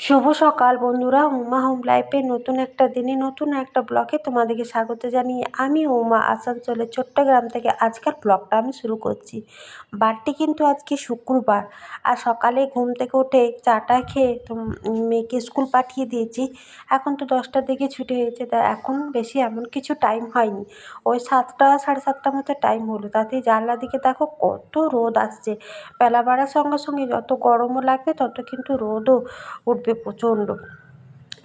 শুভ সকাল বন্ধুরা, উমা হোম লাইফে নতুন একটা দিনে নতুন একটা ব্লগে তোমাদেরকে স্বাগত জানিয়ে আমি উমা আসানসোলের ছোট্ট গ্রাম থেকে আজকের ব্লগটা আমি শুরু করছি। বারটি কিন্তু আজকে শুক্রবার, আর সকালে ঘুম থেকে উঠে চাটা খেয়ে মেয়েকে স্কুল পাঠিয়ে দিয়েছি। এখন তো 10টার দিকে ছুটি হয়েছে, তা এখন বেশি এমন কিছু টাইম হয়নি, ওই 7টা 7:30 মতো টাইম হলো। তাতেই জানলার দিকে দেখো কত রোদ আসছে। বেলা বাড়ার সঙ্গে সঙ্গে যত গরমও লাগবে তত কিন্তু রোদও উঠবে প্রচণ্ড।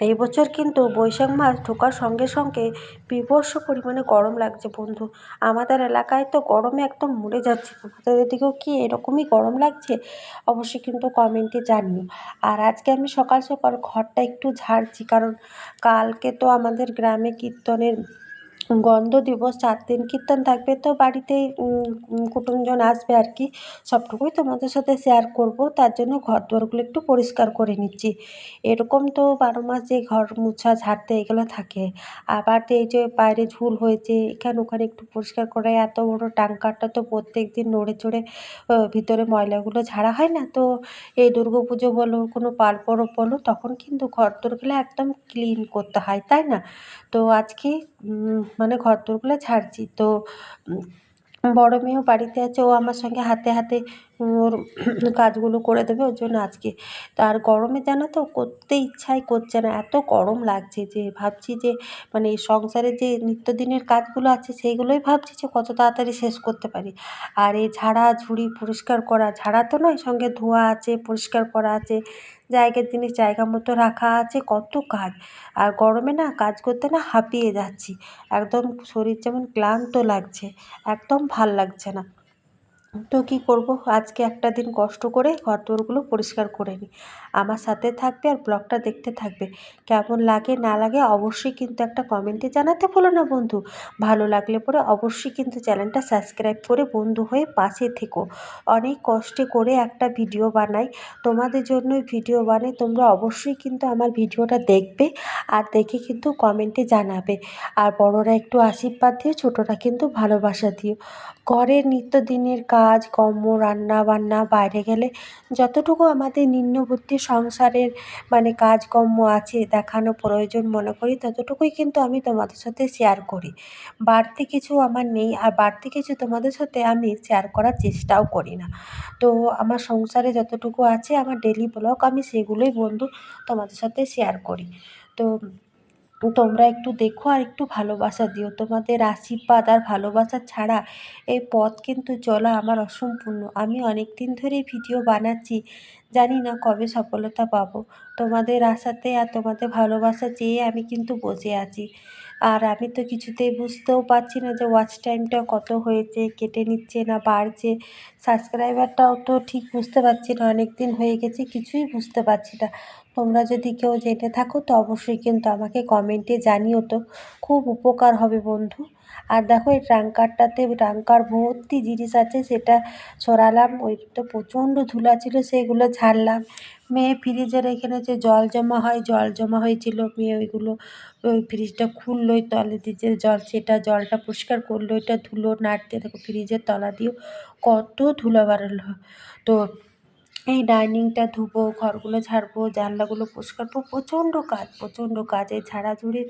এই বছর কিন্তু বৈশাখ মাস ঢোকার সঙ্গে সঙ্গে বীভৎস পরিমাণে গরম লাগছে বন্ধু। আমাদের এলাকায় তো গরমে একদম মরে যাচ্ছে। তোমাদের ওদিকেও কি এরকমই গরম লাগছে? অবশ্যই কিন্তু কমেন্টে জানিও। আর আজকে আমি সকাল সকাল ঘরটা একটু ঝাড়ছি, কারণ কালকে তো আমাদের গ্রামে কীর্তনের গন্ধ দিবস, 4 দিন কীর্তন থাকবে, তো বাড়িতেই কুটুমজন আসবে আর কি। সবটুকুই তোমাদের সাথে শেয়ার করব, তার জন্য ঘর দুয়ারগুলো একটু পরিষ্কার করে নিচ্ছি। এরকম তো 12 মাস যে ঘর মোছা ঝাড়তে এগুলো থাকে। আবার তো এই যে বাইরে ঝুল হয়েছে, এখানে ওখানে একটু পরিষ্কার করে, এত বড় ট্যাঙ্কারটা তো প্রত্যেক দিন নড়ে চড়ে ভিতরে ময়লাগুলো ঝাড়া হয় না। তো এই দুর্গাপুজো বলো, কোনো পাল পরব বলো, তখন কিন্তু ঘর দোরগুলো একদম ক্লিন করতে হয়, তাই না? তো আজকে মানে ঘর দোরগুলো ঝাড়ছি। তো বড় মেয়েও বাড়িতে আছে, ও আমার সঙ্গে হাতে হাতে ওর কাজগুলো করে দেবে, ওর জন্য আজকে। তো আর গরমে জানো তো করতে ইচ্ছাই করছে না, এত গরম লাগছে যে ভাবছি যে মানে এই সংসারে যে নিত্যদিনের কাজগুলো আছে সেইগুলোই ভাবছি যে কত তাড়াতাড়ি শেষ করতে পারি। আর এই ঝাড়াঝুড়ি পরিষ্কার করা, ঝাড়া তো নয়, সঙ্গে ধোয়া আছে, পরিষ্কার করা আছে, জায়গার জিনিস জায়গা মতো রাখা আছে, কত কাজ। আর গরমে না কাজ করতে না হাঁপিয়ে যাচ্ছি, একদম শরীর যেমন ক্লান্ত লাগছে, একদম ভাল লাগছে না। তো কী করব, আজকে একটা দিন কষ্ট করে ঘরদোরগুলো পরিষ্কার করে নিই। আমার সাথে থাকবে আর ব্লগটা দেখতে থাকবে। কেমন লাগে না লাগে অবশ্যই কিন্তু একটা কমেন্টে জানাতে ভুলো না বন্ধু। ভালো লাগলে পরে অবশ্যই কিন্তু চ্যানেলটা সাবস্ক্রাইব করে বন্ধু হয়ে পাশে থেকো। অনেক কষ্টে করে একটা ভিডিও বানাই, তোমাদের জন্যই ভিডিও বানাই। তোমরা অবশ্যই কিন্তু আমার ভিডিওটা দেখবে, আর দেখে কিন্তু কমেন্টে জানাবে। আর বড়রা একটু আশীর্বাদ দিও, ছোটরা কিন্তু ভালোবাসা দিও। ঘরের নিত্যদিনের কাজ কর্ম, রান্না বান্না, বাইরে গেলে যতটুকু আমাদের নিম্নবর্তী সংসারের মানে কাজকর্ম আছে দেখানো প্রয়োজন মনে করি, ততটুকুই কিন্তু আমি তোমাদের সাথে শেয়ার করি। বাড়তি কিছু আমার নেই, আর বাড়তি কিছু তোমাদের সাথে আমি শেয়ার করার চেষ্টাও করি না। তো আমার সংসারে যতটুকু আছে আমার ডেলি ব্লগ, আমি সেগুলোই বন্ধু তোমাদের সাথে শেয়ার করি। তো তোমরা একটু দেখো আর একটু ভালোবাসা দিও। তোমাদের আশীর্বাদ আর ভালোবাসা ছাড়া এই পথ কিন্তু চলা আমার অসম্পূর্ণ। আমি অনেক দিন ধরেই ভিডিও বানাচ্ছি, জানি না কবে সফলতা পাবো। তোমাদের আশাতে আর তোমাদের ভালোবাসা চেয়ে আমি কিন্তু বসে আছি। আর আমি তো কিছুতেই বুঝতেও পারছি না যে ওয়াচ টাইমটা কত হয়েছে, কেটে নিচ্ছে না বাড়ছে। সাবস্ক্রাইবারটাও তো ঠিক বুঝতে পারছি না, অনেক দিন হয়ে গেছে, কিছুই বুঝতে পারছি না। তোমরা যদি কেউ জেনে থাকো তো অবশ্যই কিন্তু আমাকে কমেন্টে জানিও, তো খুব উপকার হবে বন্ধু। আর দেখো এই ট্যাঙ্কার ভর্তি জিনিস আছে, সেটা সরালাম। ওইটা প্রচণ্ড ধুলা ছিল, সেগুলো ঝাড়লাম। মেয়ে ফ্রিজের এখানে যে জল জমা হয়, জল জমা হয়েছিল, মেয়ে ওইগুলো ওই ফ্রিজটা খুললো, ওই তলাতে যে জল, সেটা জলটা পরিষ্কার করলো। এটা ধুলো নাড়তে দেখো ফ্রিজের তলা দিয়েও কত ধুলো বাড়ালো। তো এই ডাইনিংটা ধুবো, ঘরগুলো ঝাড়বো, জানলাগুলো পরিষ্কার করবো, প্রচণ্ড কাজ, প্রচণ্ড কাজ। এই ঝাড়াঝুড়ি,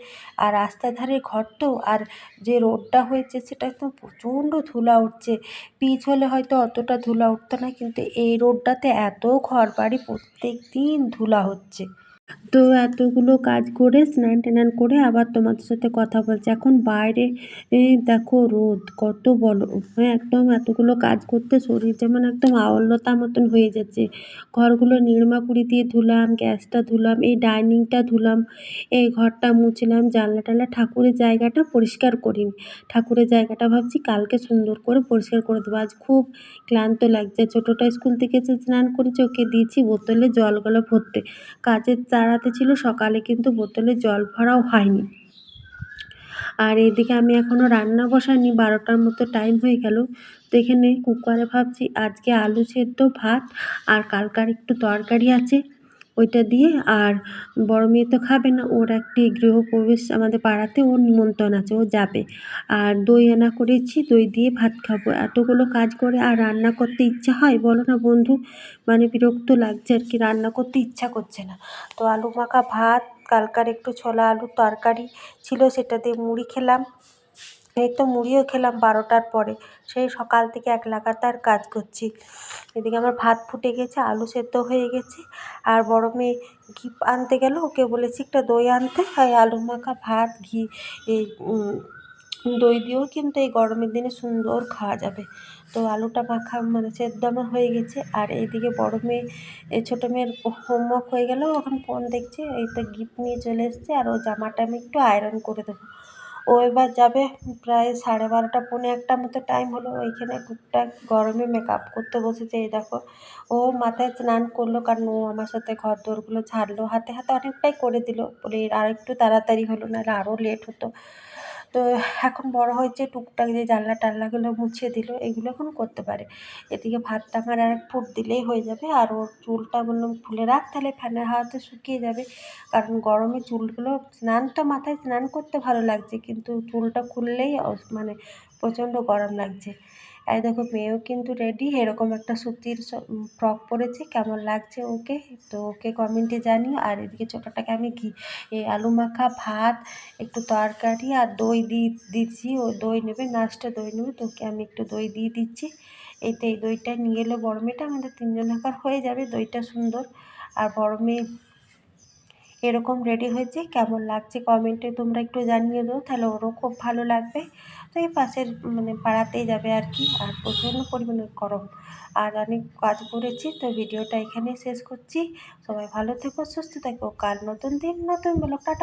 আর রাস্তার ধারে ঘর তো, আর যে রোডটা হয়েছে সেটা একদম প্রচণ্ড ধুলা উঠছে। পিচ হলে হয়তো অতটা ধুলা উঠতো না, কিন্তু এই রোডটাতে এত ঘরবাড়ি প্রত্যেক দিন ধুলা হচ্ছে। তো এতগুলো কাজ করে স্নান টান করে আবার তোমাদের সাথে কথা বলছি। এখন বাইরে দেখো রোদ কত বড়, একদম এতগুলো কাজ করতে শরীর যেমন একদম আওলতা মতন হয়ে যাচ্ছে। ঘরগুলো নির্মাকুড়ি দিয়ে ধুলাম, গ্যাসটা ধুলাম, এই ডাইনিংটা ধুলাম, এই ঘরটা মুছলাম, জানলা টানলা, ঠাকুরের জায়গাটা পরিষ্কার করিনি। ঠাকুরের জায়গাটা ভাবছি কালকে সুন্দর করে পরিষ্কার করে দেবো। আজ খুব ক্লান্ত লাগছে। ছোটোটা স্কুল থেকে এসে স্নান করেছে, ওকে দিয়েছি বোতলে জলগুলো ভরতে। কাজের তাড়াতে ছিল, সকালে কিন্তু বোতলে জল ভরাও হয়নি। আর এদিকে আমি এখনও রান্না বসাইনি, 12টার মতো টাইম হয়ে গেল। তো এখানে কুকারে ভাবছি আজকে আলু সেদ্ধ, ভাত, আর কালকার একটু তরকারি আছে, ওইটা দিয়ে, আর বড় মেয়ে তো খাবে না, ওর একটি গৃহপ্রবেশ আমাদের পাড়াতে, ওর নিমন্ত্রণ আছে, ও যাবে। আর দই আনা করেছি, দই দিয়ে ভাত খাবো। এতগুলো কাজ করে আর রান্না করতে ইচ্ছা হয় বলো না বন্ধু? মানে বিরক্ত লাগছে আর কি, রান্না করতে ইচ্ছা করছে না। তো আলু মাখা ভাত, কালকার একটু ছোলা আলুর তরকারি ছিল, সেটা দিয়ে মুড়ি খেলাম। এই তো মুড়িও খেলাম 12টার পরে। সেই সকাল থেকে এক লাগাতার কাজ করছি। এদিকে আমার ভাত ফুটে গেছে, আলু সেদ্ধ হয়ে গেছে। আর বড় মেয়ে ঘি আনতে গেল, ওকে বলেছি একটা দই আনতে। আর আলু মাখা ভাত, ঘি, এই দই দিয়েও কিন্তু এই গরমের দিনে সুন্দর খাওয়া যাবে। তো আলুটা মাখা মানে সেদ্ধ আমার হয়ে গেছে। আর এইদিকে বড় মেয়ে, এই ছোটো মেয়ের হোমওয়ার্ক হয়ে গেল, এখন ফোন দেখছে। এই তো গিফট নিয়ে চলে এসছে, আর ও জামাটা আমি একটু আয়রন করে দেবো। ও এবার যাবে, প্রায় 12:30 পৌনে 1টা মতো টাইম হলো। ওইখানে টুকটাক গরমে মেকআপ করতে বসেছে। এই দেখো, ও মাথায় স্নান করলো, কারণ ও আমার সাথে ঘর দোরগুলো ঝাড়লো, হাতে হাতে অনেকটাই করে দিল বলে আর একটু তাড়াতাড়ি হলো, নাহলে আরও লেট হতো। তো এখন বড় হয়েছে, টুকটাক যে জানলা টানলাগুলো মুছে দিল, এগুলো এখন করতে পারে। এদিকে ভাতটা আমার আর এক ফুট দিলেই হয়ে যাবে। আর ওর চুলটা বললাম খুলে রাখ, তাহলে ফ্যানের হাওয়াতে শুকিয়ে যাবে। কারণ গরমে চুলগুলো, স্নান তো মাথায় স্নান করতে ভালো লাগছে, কিন্তু চুলটা খুললেই মানে প্রচণ্ড গরম লাগছে। এই দেখো, মেয়েও কিন্তু রেডি, এরকম একটা সুতির ফ্রক পরেছে, কেমন লাগছে ওকে? তো ওকে কমেন্টে জানিও। আর এদিকে ছোটোটাকে আমি এই আলু মাখা ভাত, একটু তরকারি আর দই দিচ্ছি। ও দই নেবে, নাচটা দই নেবে, তো ওকে আমি একটু দই দিয়ে দিচ্ছি। এই দইটা নিয়ে এলো বড় মেয়েটা, আমাদের 3জন থাকার হয়ে যাবে। দইটা সুন্দর। আর বড় মেয়ে এরকম রেডি হয়েছে, কেমন লাগছে কমেন্টে তোমরা একটু জানিয়ে দাও, তাহলে ওরও খুব ভালো লাগবে। তো এই পাশের মানে পাড়াতেই যাবে আর কি। আর প্রচণ্ড পরিমাণে গরম, আর অনেক কাজ করেছি। তো ভিডিওটা এখানেই শেষ করছি। সবাই ভালো থেকো, সুস্থ থেকো। কাল নতুন দিন, নতুন ব্লগ। টাটা।